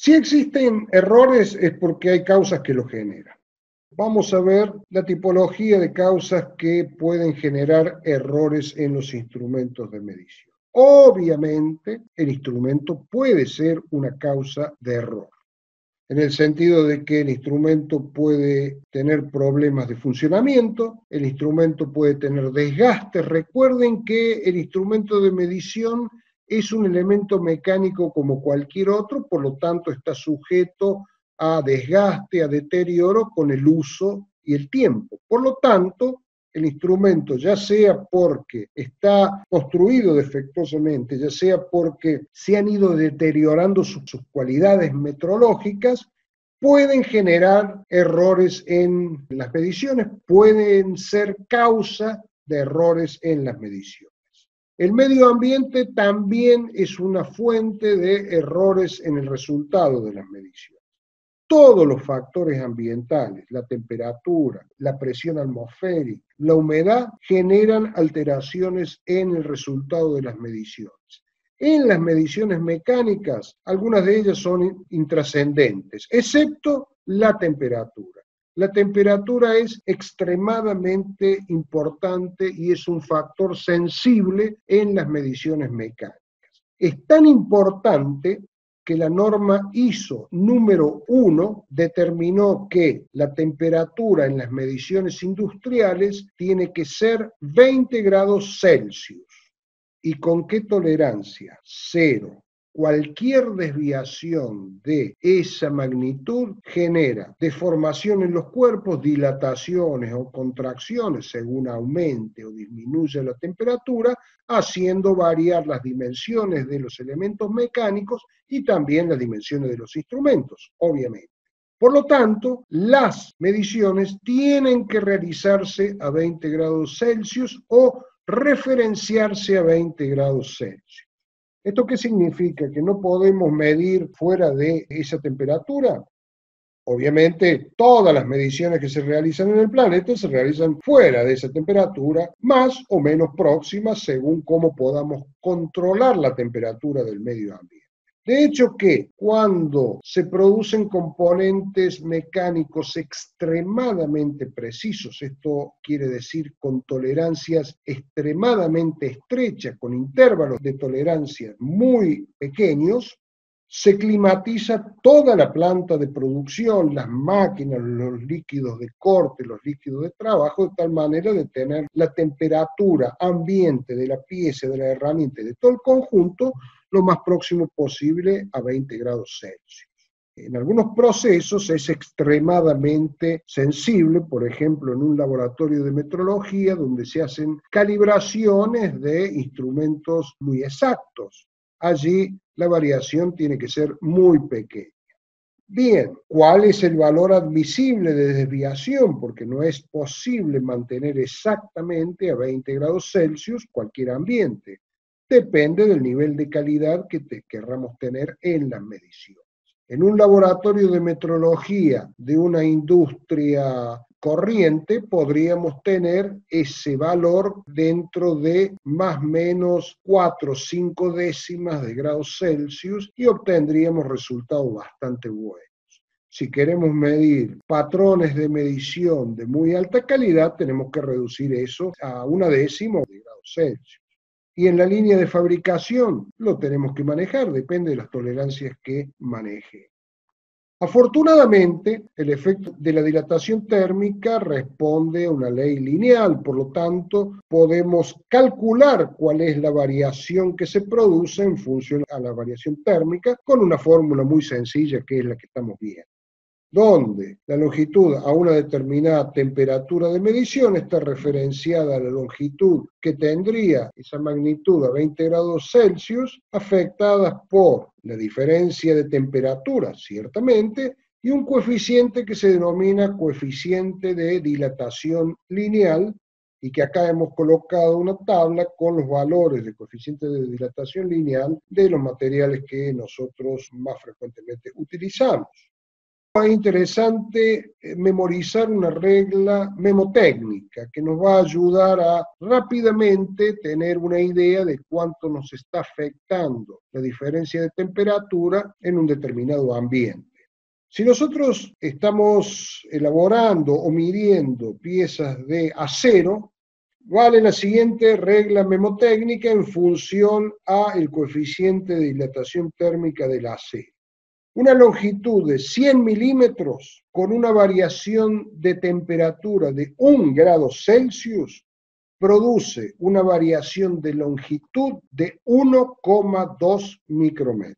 Si existen errores es porque hay causas que los generan. Vamos a ver la tipología de causas que pueden generar errores en los instrumentos de medición. Obviamente, el instrumento puede ser una causa de error, en el sentido de que el instrumento puede tener problemas de funcionamiento, el instrumento puede tener desgastes. Recuerden que el instrumento de medición es un elemento mecánico como cualquier otro, por lo tanto está sujeto a desgaste, a deterioro con el uso y el tiempo. Por lo tanto, el instrumento, ya sea porque está construido defectuosamente, ya sea porque se han ido deteriorando sus cualidades metrológicas, pueden generar errores en las mediciones, pueden ser causa de errores en las mediciones. El medio ambiente también es una fuente de errores en el resultado de las mediciones. Todos los factores ambientales, la temperatura, la presión atmosférica, la humedad, generan alteraciones en el resultado de las mediciones. En las mediciones mecánicas, algunas de ellas son intrascendentes, excepto la temperatura. La temperatura es extremadamente importante y es un factor sensible en las mediciones mecánicas. Es tan importante que la norma ISO número 1 determinó que la temperatura en las mediciones industriales tiene que ser 20 grados Celsius. ¿Y con qué tolerancia? Cero. Cualquier desviación de esa magnitud genera deformación en los cuerpos, dilataciones o contracciones según aumente o disminuya la temperatura, haciendo variar las dimensiones de los elementos mecánicos y también las dimensiones de los instrumentos, obviamente. Por lo tanto, las mediciones tienen que realizarse a 20 grados Celsius o referenciarse a 20 grados Celsius. ¿Esto qué significa? ¿Que no podemos medir fuera de esa temperatura? Obviamente, todas las mediciones que se realizan en el planeta se realizan fuera de esa temperatura, más o menos próximas según cómo podamos controlar la temperatura del medio ambiente. De hecho que cuando se producen componentes mecánicos extremadamente precisos, esto quiere decir con tolerancias extremadamente estrechas, con intervalos de tolerancia muy pequeños, se climatiza toda la planta de producción, las máquinas, los líquidos de corte, los líquidos de trabajo, de tal manera de tener la temperatura ambiente de la pieza, de la herramienta, de todo el conjunto, lo más próximo posible a 20 grados Celsius. En algunos procesos es extremadamente sensible, por ejemplo, en un laboratorio de metrología donde se hacen calibraciones de instrumentos muy exactos. Allí la variación tiene que ser muy pequeña. Bien, ¿cuál es el valor admisible de desviación? Porque no es posible mantener exactamente a 20 grados Celsius cualquier ambiente. Depende del nivel de calidad que querramos tener en las mediciones. En un laboratorio de metrología de una industria corriente podríamos tener ese valor dentro de más o menos 4 o 5 décimas de grados Celsius y obtendríamos resultados bastante buenos. Si queremos medir patrones de medición de muy alta calidad, tenemos que reducir eso a 1/10 de grados Celsius. Y en la línea de fabricación lo tenemos que manejar, depende de las tolerancias que maneje. Afortunadamente, el efecto de la dilatación térmica responde a una ley lineal, por lo tanto, podemos calcular cuál es la variación que se produce en función a la variación térmica con una fórmula muy sencilla que es la que estamos viendo, donde la longitud a una determinada temperatura de medición está referenciada a la longitud que tendría esa magnitud a 20 grados Celsius, afectadas por la diferencia de temperatura, ciertamente, y un coeficiente que se denomina coeficiente de dilatación lineal, y que acá hemos colocado una tabla con los valores de coeficiente de dilatación lineal de los materiales que nosotros más frecuentemente utilizamos. Es interesante memorizar una regla memotécnica que nos va a ayudar a rápidamente tener una idea de cuánto nos está afectando la diferencia de temperatura en un determinado ambiente. Si nosotros estamos elaborando o midiendo piezas de acero, vale la siguiente regla memotécnica en función al coeficiente de dilatación térmica del acero. Una longitud de 100 milímetros con una variación de temperatura de 1 grado Celsius produce una variación de longitud de 1,2 micrómetros.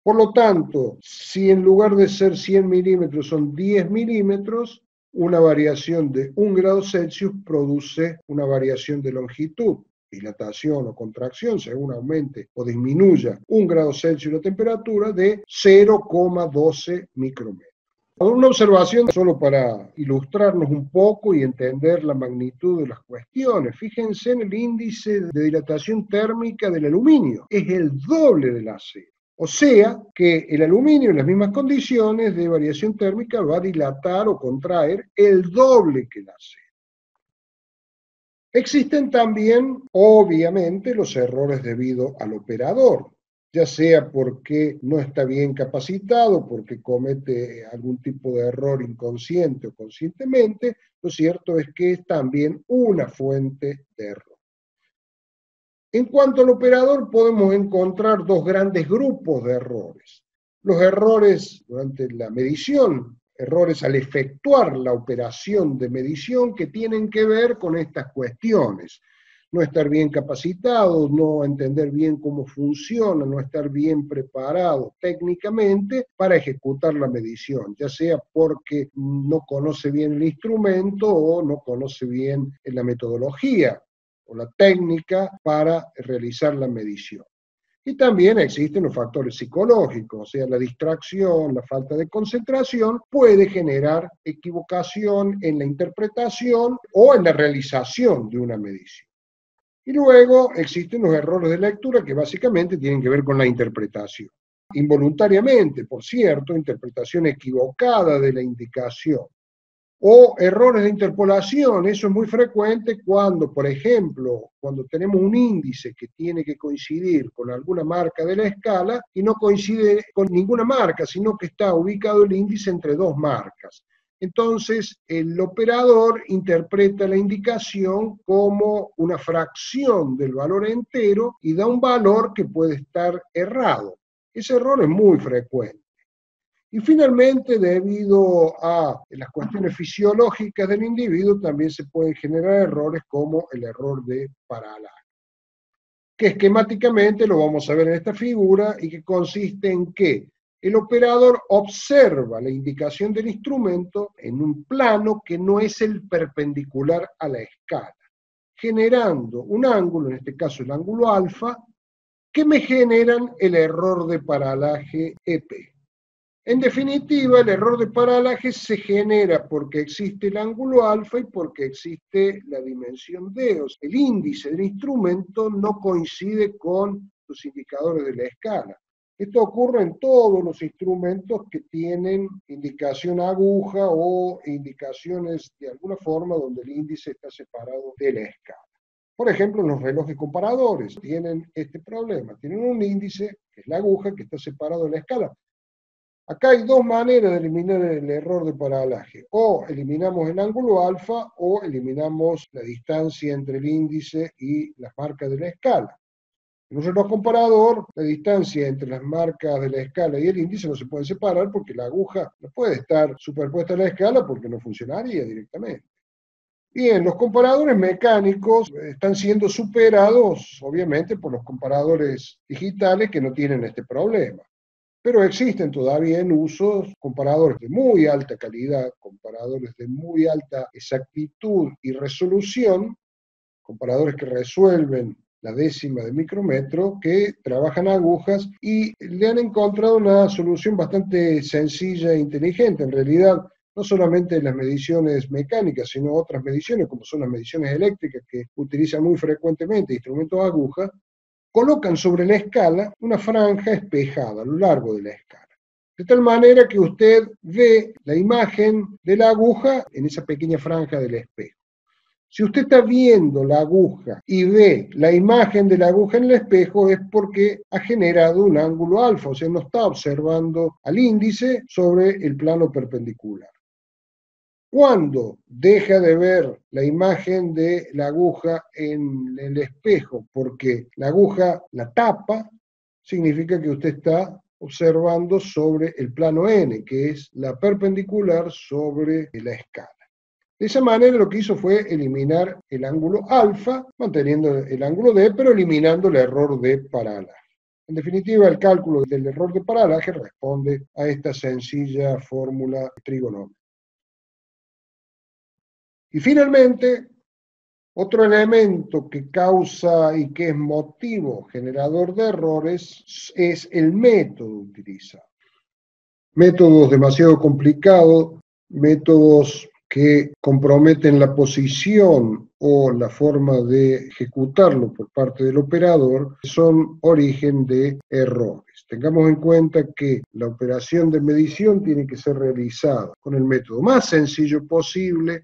Por lo tanto, si en lugar de ser 100 milímetros son 10 milímetros, una variación de 1 grado Celsius produce una variación de longitud, dilatación o contracción, según aumente o disminuya 1 grado Celsius la temperatura, de 0,12 micrómetros. Una observación solo para ilustrarnos un poco y entender la magnitud de las cuestiones. Fíjense en el índice de dilatación térmica del aluminio. Es el doble del acero. O sea que el aluminio en las mismas condiciones de variación térmica va a dilatar o contraer el doble que el acero. Existen también, obviamente, los errores debido al operador, ya sea porque no está bien capacitado, porque comete algún tipo de error inconsciente o conscientemente. Lo cierto es que es también una fuente de error. En cuanto al operador, podemos encontrar dos grandes grupos de errores. Los errores durante la medición, errores al efectuar la operación de medición que tienen que ver con estas cuestiones. No estar bien capacitado, no entender bien cómo funciona, no estar bien preparado técnicamente para ejecutar la medición, ya sea porque no conoce bien el instrumento o no conoce bien la metodología o la técnica para realizar la medición. Y también existen los factores psicológicos, o sea, la distracción, la falta de concentración puede generar equivocación en la interpretación o en la realización de una medición. Y luego existen los errores de lectura que básicamente tienen que ver con la interpretación. Involuntariamente, por cierto, interpretación equivocada de la indicación. O errores de interpolación, eso es muy frecuente cuando, por ejemplo, cuando tenemos un índice que tiene que coincidir con alguna marca de la escala y no coincide con ninguna marca, sino que está ubicado el índice entre dos marcas. Entonces, el operador interpreta la indicación como una fracción del valor entero y da un valor que puede estar errado. Ese error es muy frecuente. Y finalmente, debido a las cuestiones fisiológicas del individuo, también se pueden generar errores como el error de paralaje, que esquemáticamente lo vamos a ver en esta figura y que consiste en que el operador observa la indicación del instrumento en un plano que no es el perpendicular a la escala, generando un ángulo, en este caso el ángulo alfa, que me generan el error de paralaje EP. En definitiva, el error de paralaje se genera porque existe el ángulo alfa y porque existe la dimensión D. O sea, el índice del instrumento no coincide con los indicadores de la escala. Esto ocurre en todos los instrumentos que tienen indicación aguja o indicaciones de alguna forma donde el índice está separado de la escala. Por ejemplo, los relojes comparadores tienen este problema. Tienen un índice, que es la aguja, que está separado de la escala. Acá hay dos maneras de eliminar el error de paralaje. O eliminamos el ángulo alfa o eliminamos la distancia entre el índice y las marcas de la escala. En un reloj comparador, la distancia entre las marcas de la escala y el índice no se puede separar porque la aguja no puede estar superpuesta a la escala porque no funcionaría directamente. Bien, los comparadores mecánicos están siendo superados, obviamente, por los comparadores digitales que no tienen este problema. Pero existen todavía en uso comparadores de muy alta calidad, comparadores de muy alta exactitud y resolución, comparadores que resuelven la décima de micrómetro, que trabajan agujas y le han encontrado una solución bastante sencilla e inteligente. En realidad, no solamente las mediciones mecánicas, sino otras mediciones, como son las mediciones eléctricas, que utilizan muy frecuentemente instrumentos de aguja, colocan sobre la escala una franja espejada a lo largo de la escala. De tal manera que usted ve la imagen de la aguja en esa pequeña franja del espejo. Si usted está viendo la aguja y ve la imagen de la aguja en el espejo, es porque ha generado un ángulo alfa, o sea, no está observando al índice sobre el plano perpendicular. Cuando deja de ver la imagen de la aguja en el espejo porque la aguja la tapa, significa que usted está observando sobre el plano n, que es la perpendicular sobre la escala. De esa manera lo que hizo fue eliminar el ángulo alfa, manteniendo el ángulo D, pero eliminando el error de paralaje. En definitiva, el cálculo del error de paralaje responde a esta sencilla fórmula trigonómica. Y finalmente, otro elemento que causa y que es motivo generador de errores es el método utilizado. Métodos demasiado complicados, métodos que comprometen la posición o la forma de ejecutarlo por parte del operador, son origen de errores. Tengamos en cuenta que la operación de medición tiene que ser realizada con el método más sencillo posible,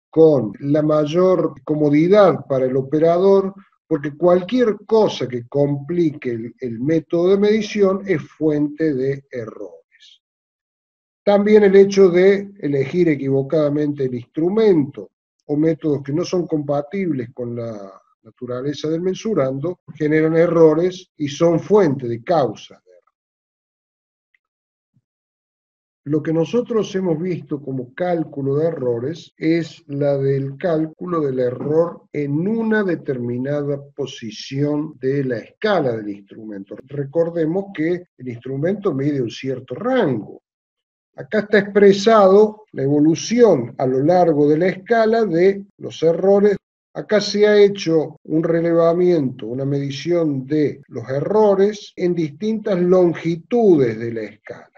con la mayor comodidad para el operador, porque cualquier cosa que complique el método de medición es fuente de errores. También el hecho de elegir equivocadamente el instrumento o métodos que no son compatibles con la naturaleza del mensurando generan errores y son fuente de causa. Lo que nosotros hemos visto como cálculo de errores es la del cálculo del error en una determinada posición de la escala del instrumento. Recordemos que el instrumento mide un cierto rango. Acá está expresado la evolución a lo largo de la escala de los errores. Acá se ha hecho un relevamiento, una medición de los errores en distintas longitudes de la escala,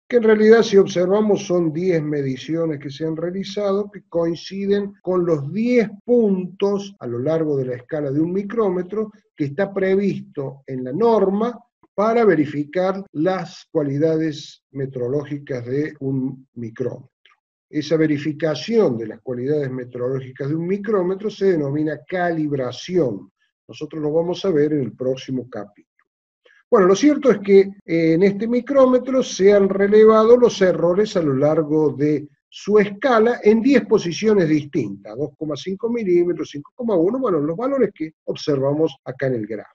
que en realidad si observamos son 10 mediciones que se han realizado que coinciden con los 10 puntos a lo largo de la escala de un micrómetro que está previsto en la norma para verificar las cualidades metrológicas de un micrómetro. Esa verificación de las cualidades metrológicas de un micrómetro se denomina calibración. Nosotros lo vamos a ver en el próximo capítulo. Bueno, lo cierto es que en este micrómetro se han relevado los errores a lo largo de su escala en 10 posiciones distintas, 2,5 milímetros, 5,1, bueno, los valores que observamos acá en el gráfico.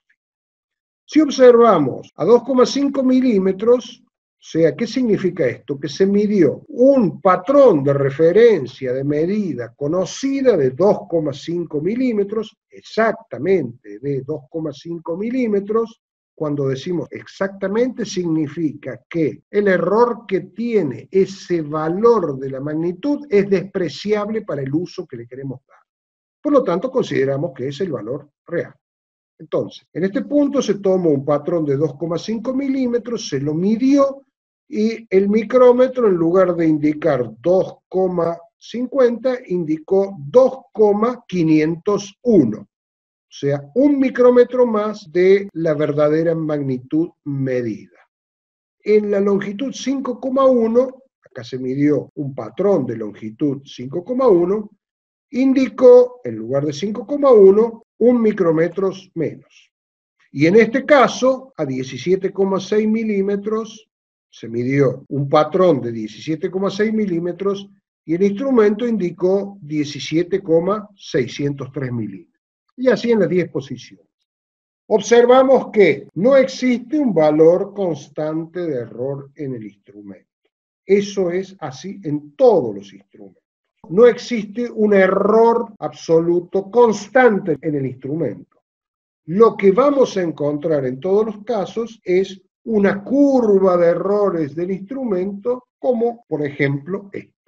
Si observamos a 2,5 milímetros, o sea, ¿qué significa esto? Que se midió un patrón de referencia de medida conocida de 2,5 milímetros, exactamente de 2,5 milímetros. Cuando decimos exactamente significa que el error que tiene ese valor de la magnitud es despreciable para el uso que le queremos dar. Por lo tanto, consideramos que es el valor real. Entonces, en este punto se tomó un patrón de 2,5 milímetros, se lo midió y el micrómetro en lugar de indicar 2,50 indicó 2,501. O sea, un micrómetro más de la verdadera magnitud medida. En la longitud 5,1, acá se midió un patrón de longitud 5,1, indicó, en lugar de 5,1, 1 micrómetros menos. Y en este caso, a 17,6 milímetros, se midió un patrón de 17,6 milímetros y el instrumento indicó 17,603 milímetros. Y así en las 10 posiciones. Observamos que no existe un valor constante de error en el instrumento. Eso es así en todos los instrumentos. No existe un error absoluto constante en el instrumento. Lo que vamos a encontrar en todos los casos es una curva de errores del instrumento, como por ejemplo esta.